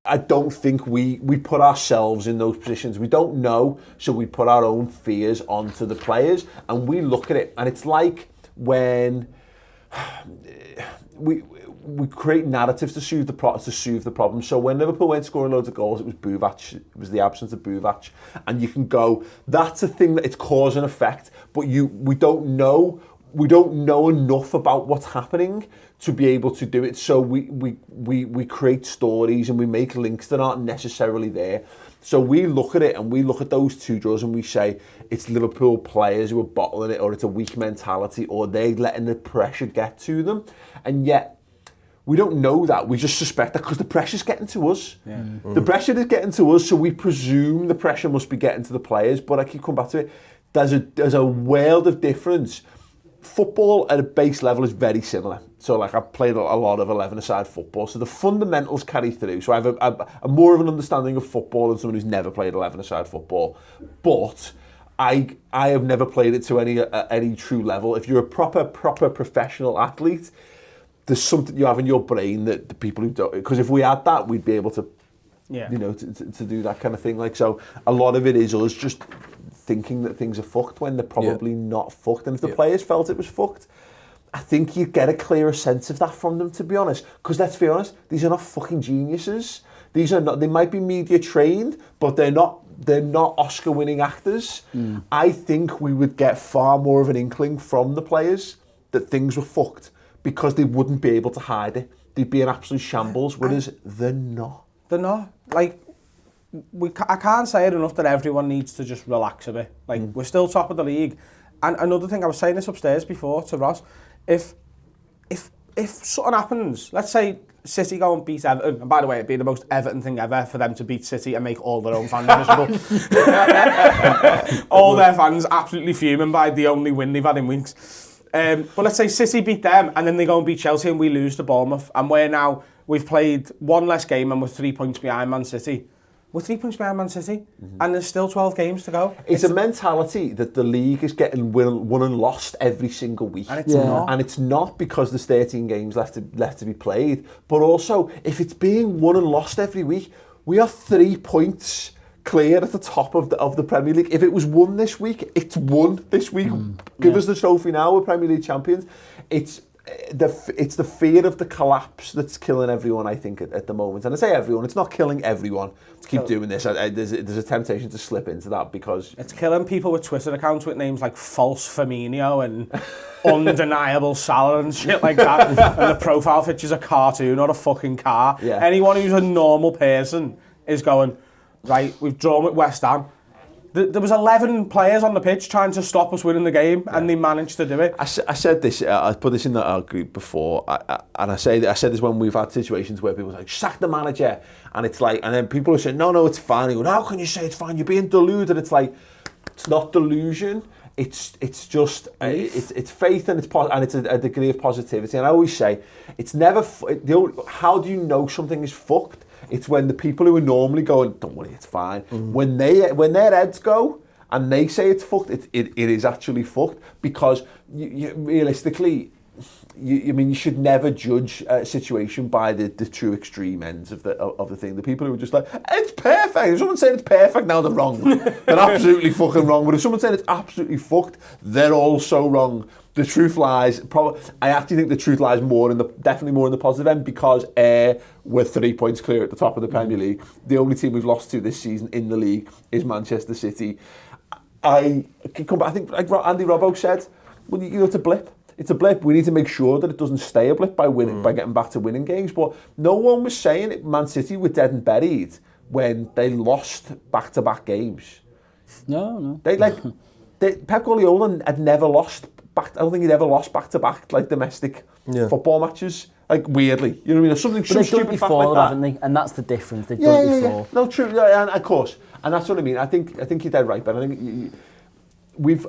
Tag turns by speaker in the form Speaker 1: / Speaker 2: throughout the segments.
Speaker 1: I don't think we put ourselves in those positions. We don't know, so we put our own fears onto the players, and we look at it, and it's like when we create narratives to soothe the problem. So when Liverpool weren't scoring loads of goals, it was Buvac. It was the absence of Buvac, and you can go, that's a thing that it's cause and effect, but we don't know enough about what's happening to be able to do it. So we create stories and we make links that aren't necessarily there. So we look at it and we look at those two draws and we say it's Liverpool players who are bottling it, or it's a weak mentality, or they're letting the pressure get to them. And yet we don't know that. We just suspect that because the pressure's getting to us. Yeah. The pressure is getting to us, so we presume the pressure must be getting to the players. But I keep coming back to it. There's a world of difference. Football at a base level is very similar. So like I've played a lot of 11-a-side football, so the fundamentals carry through. So I have a more of an understanding of football than someone who's never played 11-a-side football. But I have never played it to any true level. If you're a proper professional athlete, there's something you have in your brain that the people who don't, because if we had that, we'd be able to, to do that kind of thing. Like, so a lot of it is us just thinking that things are fucked when they're probably not fucked. And if the players felt it was fucked, I think you get a clearer sense of that from them, to be honest. Because let's be honest, these are not fucking geniuses. These are not. They might be media trained, but they're not Oscar-winning actors. I think we would get far more of an inkling from the players that things were fucked because they wouldn't be able to hide it. They'd be in absolute shambles, whereas they're not.
Speaker 2: They're not. Like, I can't say it enough that everyone needs to just relax a bit. Like, we're still top of the league. And another thing, I was saying this upstairs before to Ross, if something happens, let's say City go and beat Everton, and by the way, it'd be the most Everton thing ever for them to beat City and make all their own fans miserable. All their fans absolutely fuming by the only win they've had in weeks. But let's say City beat them and then they go and beat Chelsea and we lose to Bournemouth, and we've played one less game and we're 3 points behind Man City. We're 3 points behind Man City, and there's still 12 games to go.
Speaker 1: It's a mentality that the league is getting won and lost every single week.
Speaker 2: And it's not.
Speaker 1: And it's not because there's 13 games left to be played, but also, if it's being won and lost every week, we are 3 points clear at the top of the Premier League. If it was won this week, it's won this week. Give us the trophy now, we're Premier League champions. It's the fear of the collapse that's killing everyone, I think, at the moment. And I say everyone, it's not killing everyone to keep doing this. There's a temptation to slip into that because...
Speaker 2: It's killing people with Twitter accounts with names like False Firmino and Undeniable Salah and shit like that. And the profile picture's a cartoon or a fucking car.
Speaker 1: Yeah.
Speaker 2: Anyone who's a normal person is going, right, we've drawn with West Ham. There was 11 players on the pitch trying to stop us winning the game, and they managed to do it.
Speaker 1: I said this, I put this in our group before, and I said this when we've had situations where people are like, sack the manager, and it's like, and then people are saying, no, it's fine. You go, how can you say it's fine? You're being deluded. It's like, it's not delusion. It's just it's faith and it's a degree of positivity. And I always say, it's never. How do you know something is fucked? It's when the people who are normally going, don't worry, it's fine. When their heads go and they say it's fucked, it is actually fucked, because you realistically, you should never judge a situation by the true extreme ends of the thing. The people who are just like, it's perfect. If someone's saying it's perfect, now they're wrong. They're absolutely fucking wrong. But if someone's saying it's absolutely fucked, they're also wrong. The truth lies. I actually think the truth lies definitely more in the positive end, because we're 3 points clear at the top of the Premier League. The only team we've lost to this season in the league is Manchester City. I think like Andy Robbo said, well, it's a blip. It's a blip. We need to make sure that it doesn't stay a blip by getting back to winning games. But no one was saying Man City were dead and buried when they lost back-to-back games.
Speaker 3: No.
Speaker 1: Pep Guardiola had never lost back. I don't think he'd ever lost back-to-back like domestic football matches. Like, weirdly, you know what I mean? Something
Speaker 3: but they've done it before,
Speaker 1: like that.
Speaker 3: Haven't they? And that's the difference. They've done it before.
Speaker 1: No, true. Yeah, and of course, and that's what I mean. I think you're dead right, but I think we've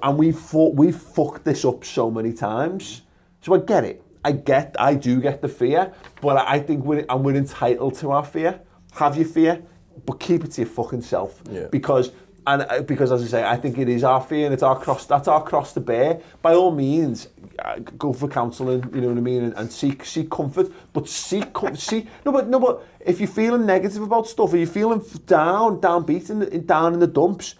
Speaker 1: fucked this up so many times. So I get it. I do get the fear, but I think we're entitled to our fear. Have your fear, but keep it to your fucking self. Yeah. Because And because, as I say, I think it is our fear and that's our cross to bear. By all means, go for counselling, you know what I mean, and seek comfort. But but if you're feeling negative about stuff, or you're feeling downbeat, down in the dumps,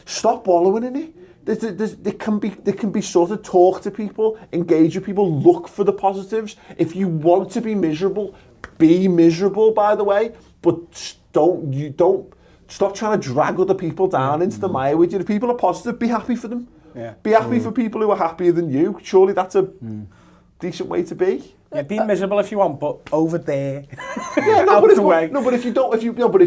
Speaker 1: stop wallowing in it. There can be sort of talk to people, engage with people, look for the positives. If you want to be miserable, be miserable, by the way, but don't stop trying to drag other people down into the mire with you. If people are positive, be happy for them. Yeah. Be happy for people who are happier than you. Surely that's a decent way to be.
Speaker 2: Yeah, be miserable if you want, but over there.
Speaker 1: Yeah, but if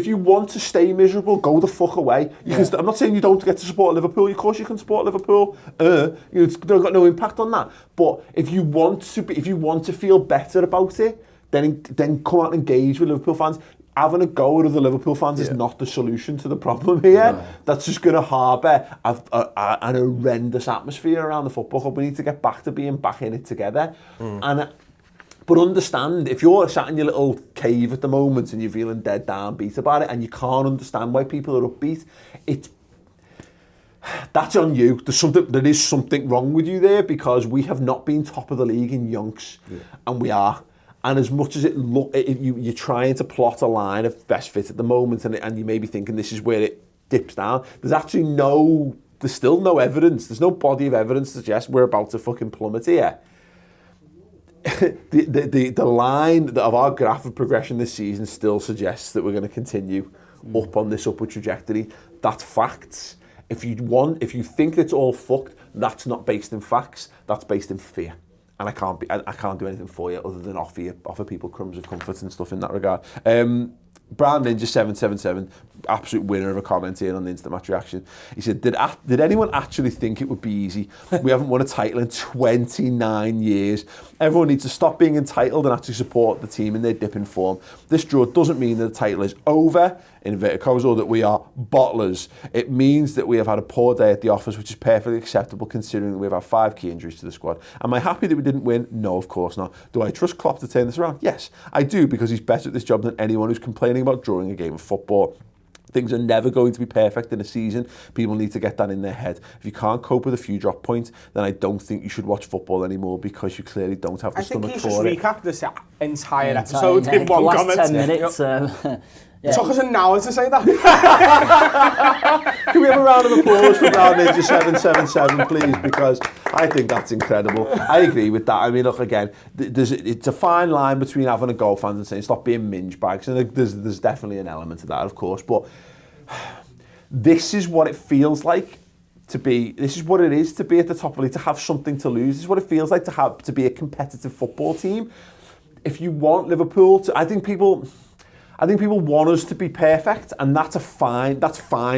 Speaker 1: you want to stay miserable, go the fuck away. I'm not saying you don't get to support Liverpool. Of course, you can support Liverpool. It's got no impact on that. But if you want to feel better about it, then come out and engage with Liverpool fans. Having a go at other Liverpool fans is not the solution to the problem here. No. That's just going to harbour an horrendous atmosphere around the football club. We need to get back to being back in it together. But understand, if you're sat in your little cave at the moment and you're feeling dead downbeat about it and you can't understand why people are upbeat, that's on you. There is something wrong with you there, because we have not been top of the league in yonks, and we are. And as much as you're trying to plot a line of best fit at the moment, and you may be thinking this is where it dips down, there's still no evidence. There's no body of evidence to suggest we're about to fucking plummet here. the line of our graph of progression this season still suggests that we're going to continue up on this upward trajectory. That's facts. If you think it's all fucked, that's not based in facts. That's based in fear. And I can't do anything for you other than offer people crumbs of comfort and stuff in that regard. Brown Ninja 777, absolute winner of a comment here on the Instant Match Reaction. He said, did anyone actually think it would be easy? We haven't won a title in 29 years. Everyone needs to stop being entitled and actually support the team in their dip in form. This draw doesn't mean that the title is over, in inverted commas, or that we are bottlers. It means that we have had a poor day at the office, which is perfectly acceptable considering that we have had 5 key injuries to the squad. Am I happy that we didn't win? No, of course not. Do I trust Klopp to turn this around? Yes, I do, because he's better at this job than anyone who's complaining about drawing a game of football. Things are never going to be perfect in a season. People need to get that in their head. If you can't cope with a few drop points, then I don't think you should watch football anymore, because you clearly don't have the stomach for it.
Speaker 2: I think you should recap this entire episode in one comment.
Speaker 3: Last 10 minutes.
Speaker 2: It took us an hour to say that.
Speaker 1: Can we have a round of applause for Brown Ninja 777, please? Because I think that's incredible. I agree with that. I mean, look, again, it's a fine line between having a goal fans and saying stop being minge bags, and there's definitely an element of that, of course. But this is what it feels like to be. This is what it is to be at the top of the league, to have something to lose. This is what it feels like to be a competitive football team. If you want Liverpool to, I think people want us to be perfect, and that's fine,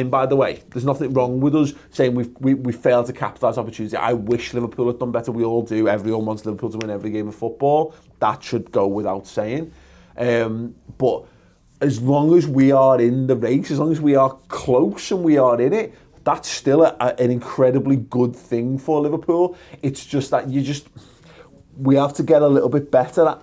Speaker 1: by the way. There's nothing wrong with us saying we failed to capitalise opportunity. I wish Liverpool had done better. We all do. Everyone wants Liverpool to win every game of football. That should go without saying. But as long as we are in the race, as long as we are close and we are in it, that's still an incredibly good thing for Liverpool. It's just that we have to get a little bit better at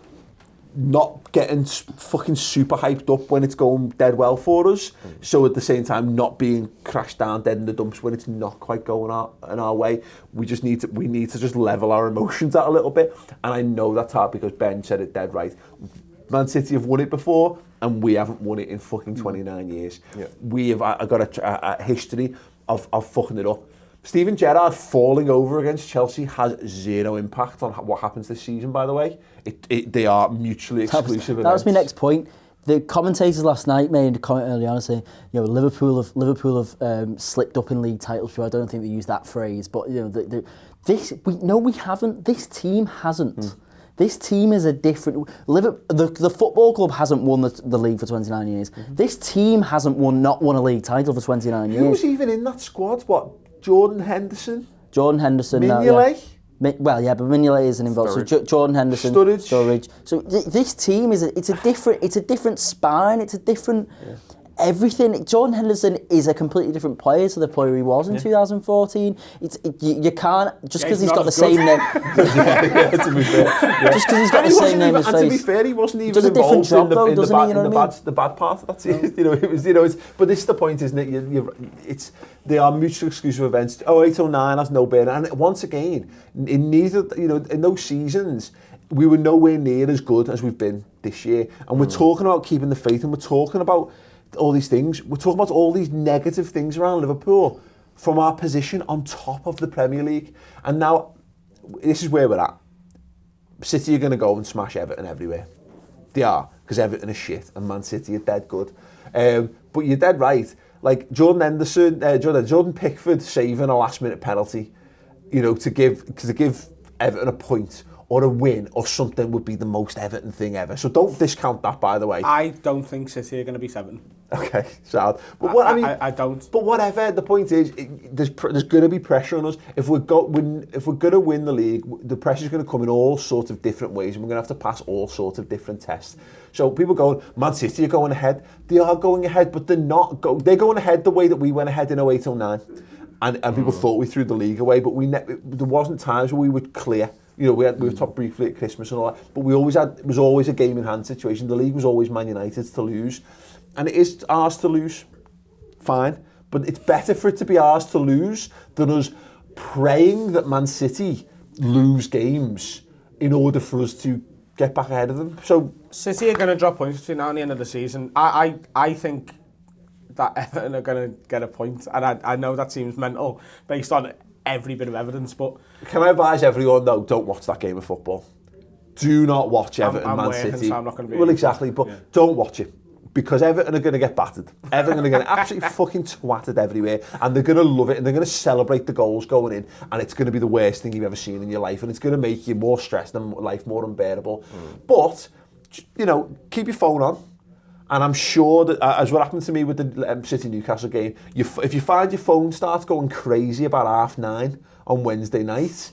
Speaker 1: not getting fucking super hyped up when it's going dead well for us. So at the same time, not being crashed down dead in the dumps when it's not quite going in our way. We need to just level our emotions out a little bit. And I know that's hard, because Ben said it dead right. Man City have won it before, and we haven't won it in fucking 29 years. Yeah. We have got a history of fucking it up. Steven Gerrard falling over against Chelsea has zero impact on what happens this season, by the way. They are mutually exclusive events.
Speaker 3: That was my next point. The commentators last night made a comment early on saying, Liverpool have slipped up in league titles. I don't think they used that phrase, but we haven't. This team hasn't. This team is a different. The football club hasn't won the league for 29 years. This team hasn't not won a league title for 29 years.
Speaker 1: Who's even in that squad? What? Jordan Henderson.
Speaker 3: Mignolet? Well, yeah, but Mignolet isn't involved. So Jordan Henderson, Sturridge. So this team it's a different spine. It's a different. everything. Jordan Henderson is a completely different player to the player he was in 2014. You can't, just because he's got the same name.
Speaker 1: To be fair.
Speaker 3: Just because he's got the same name as face.
Speaker 1: And to be fair, he wasn't even
Speaker 3: does a different
Speaker 1: involved
Speaker 3: job,
Speaker 1: in
Speaker 3: though,
Speaker 1: the bad part. That's it. It was, but this is the point, isn't it? They are mutually exclusive events. 08, 09 has no bearing. And once again, in neither, in those seasons, we were nowhere near as good as we've been this year. And we're talking about keeping the faith, and we're talking about all these things. We're talking about all these negative things around Liverpool from our position on top of the Premier League. And now, this is where we're at. City are going to go and smash Everton everywhere. They are, because Everton is shit, and Man City are dead good. But you're dead right. Like Jordan Pickford saving a last-minute penalty, to give Everton a point or a win or something would be the most Everton thing ever. So don't discount that, by the way.
Speaker 2: I don't think City are going to be 7.
Speaker 1: Okay, sad. But I
Speaker 2: don't.
Speaker 1: But whatever. The point is, there's going to be pressure on us. If we're going to win the league, the pressure's going to come in all sorts of different ways, and we're going to have to pass all sorts of different tests. So people going, Man City are going ahead. They are going ahead, but they're not. They're going ahead the way that we went ahead in 08, 09. And people thought we threw the league away, but there wasn't times where we were clear. We were top briefly at Christmas and all that, but it was always a game in hand situation. The league was always Man United's to lose, and it is ours to lose. Fine, but it's better for it to be ours to lose than us praying that Man City lose games in order for us to get back ahead of them. So
Speaker 2: City are going to drop points between now and the end of the season. I think that Everton are going to get a point, and I know that seems mental based on every bit of evidence, but
Speaker 1: can I advise everyone, though, don't watch that game of football. Do not watch Everton Man City.
Speaker 2: So I'm not going to be.
Speaker 1: Well, exactly, but don't watch it, because Everton are going to get battered. Everton are going to get absolutely fucking twatted everywhere, and they're going to love it, and they're going to celebrate the goals going in, and it's going to be the worst thing you've ever seen in your life, and it's going to make you more stressed and life more unbearable. But keep your phone on. And I'm sure that, as what happened to me with the City-Newcastle game, if you find your phone starts going crazy about 9:30 on Wednesday night,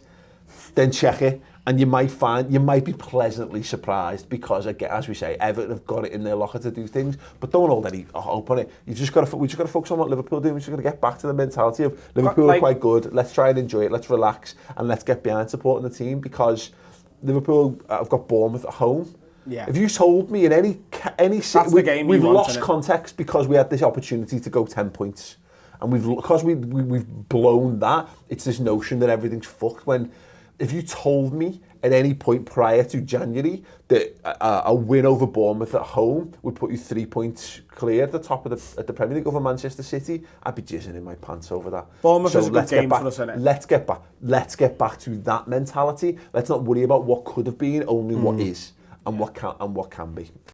Speaker 1: then check it, and you might be pleasantly surprised, because, again, as we say, Everton have got it in their locker to do things, but don't hold any hope on it. We just got to focus on what Liverpool do. We just got to get back to the mentality of Liverpool are quite good. Let's try and enjoy it. Let's relax, and let's get behind supporting the team, because Liverpool have got Bournemouth at home.
Speaker 2: Yeah.
Speaker 1: If you told me in any we've lost context because we had this opportunity to go 10 points, and we've blown that. It's this notion that everything's fucked. When if you told me at any point prior to January that a win over Bournemouth at home would put you 3 points clear at the top of the Premier League over Manchester City, I'd be jizzing in my pants over that.
Speaker 2: Bournemouth is a good game for us, isn't it?
Speaker 1: Let's get back to that mentality. Let's not worry about what could have been, only what is. And what can be.